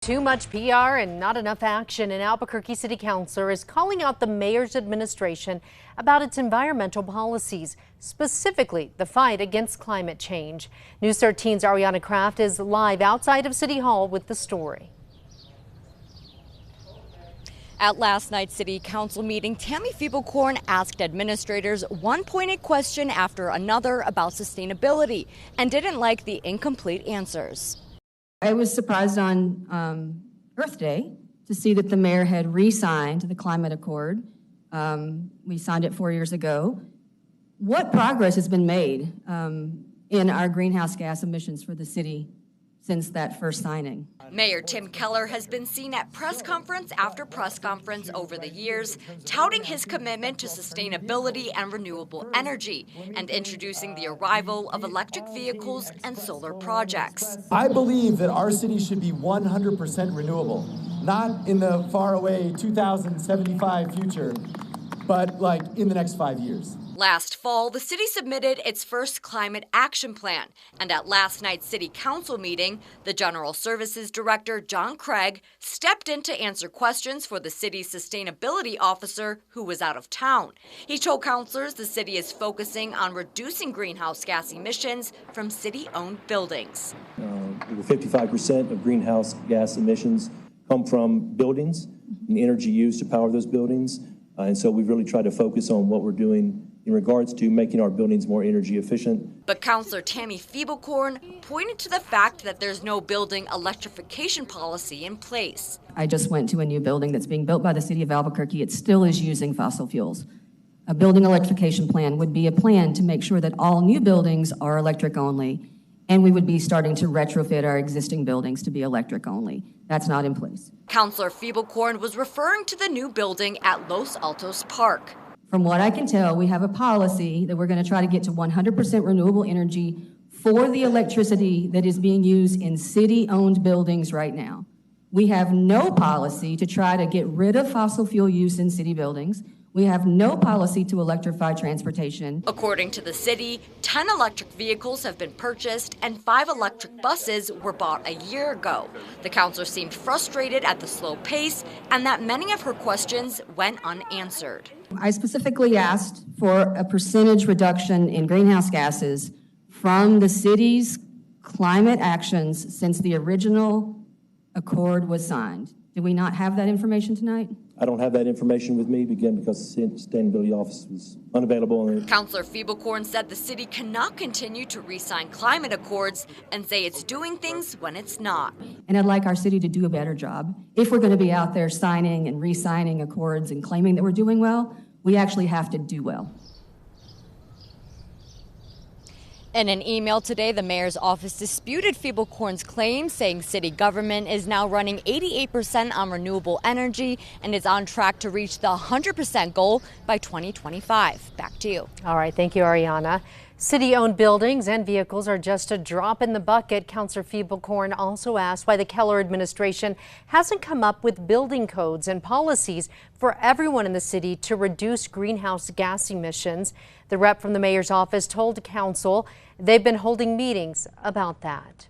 Too much PR and not enough action. An Albuquerque city councilor is calling out the mayor's administration about its environmental policies, specifically the fight against climate change. News 13's Ariana Kraft is live outside of City Hall with the story. At last night's city council meeting, Tammy Feeblecorn asked administrators one pointed question after another about sustainability and didn't like the incomplete answers. I was surprised on Earth Day to see that the mayor had re-signed the climate accord. We signed it 4 years ago. What progress has been made in our greenhouse gas emissions for the city since that first signing? Mayor Tim Keller has been seen at press conference after press conference over the years, touting his commitment to sustainability and renewable energy and introducing the arrival of electric vehicles and solar projects. I believe that our city should be 100% renewable, not in the faraway 2075 future, but like in the next 5 years. Last fall, the city submitted its first climate action plan, and at last night's city council meeting, the General Services Director, John Craig, stepped in to answer questions for the city's sustainability officer, who was out of town. He told councilors the city is focusing on reducing greenhouse gas emissions from city-owned buildings. Over 55% of greenhouse gas emissions come from buildings and the energy used to power those buildings. And so we've really tried to focus on what we're doing in regards to making our buildings more energy efficient. But Councilor Tammy Feeblecorn pointed to the fact that there's no building electrification policy in place. I just went to a new building that's being built by the city of Albuquerque. It still is using fossil fuels. A building electrification plan would be a plan to make sure that all new buildings are electric only, and we would be starting to retrofit our existing buildings to be electric only. That's not in place. Councilor Feeblecorn was referring to the new building at Los Altos Park. From what I can tell, we have a policy that we're going to try to get to 100% renewable energy for the electricity that is being used in city-owned buildings right now. We have no policy to try to get rid of fossil fuel use in city buildings. We have no policy to electrify transportation. According to the city, 10 electric vehicles have been purchased and 5 electric buses were bought a year ago. The councilor seemed frustrated at the slow pace and that many of her questions went unanswered. I specifically asked for a percentage reduction in greenhouse gases from the city's climate actions since the original accord was signed. Did we not have that information tonight? I don't have that information with me, again, because the sustainability office was unavailable. Councilor Feeblecorn said the city cannot continue to re-sign climate accords and say it's doing things when it's not. And I'd like our city to do a better job. If we're going to be out there signing and re-signing accords and claiming that we're doing well, we actually have to do well. In an email today, the mayor's office disputed Feeblecorn's claims, saying city government is now running 88% on renewable energy and is on track to reach the 100% goal by 2025. Back to you. All right, thank you, Ariana. City-owned buildings and vehicles are just a drop in the bucket. Councilor Feeblecorn also asked why the Keller administration hasn't come up with building codes and policies for everyone in the city to reduce greenhouse gas emissions. The rep from the mayor's office told council they've been holding meetings about that.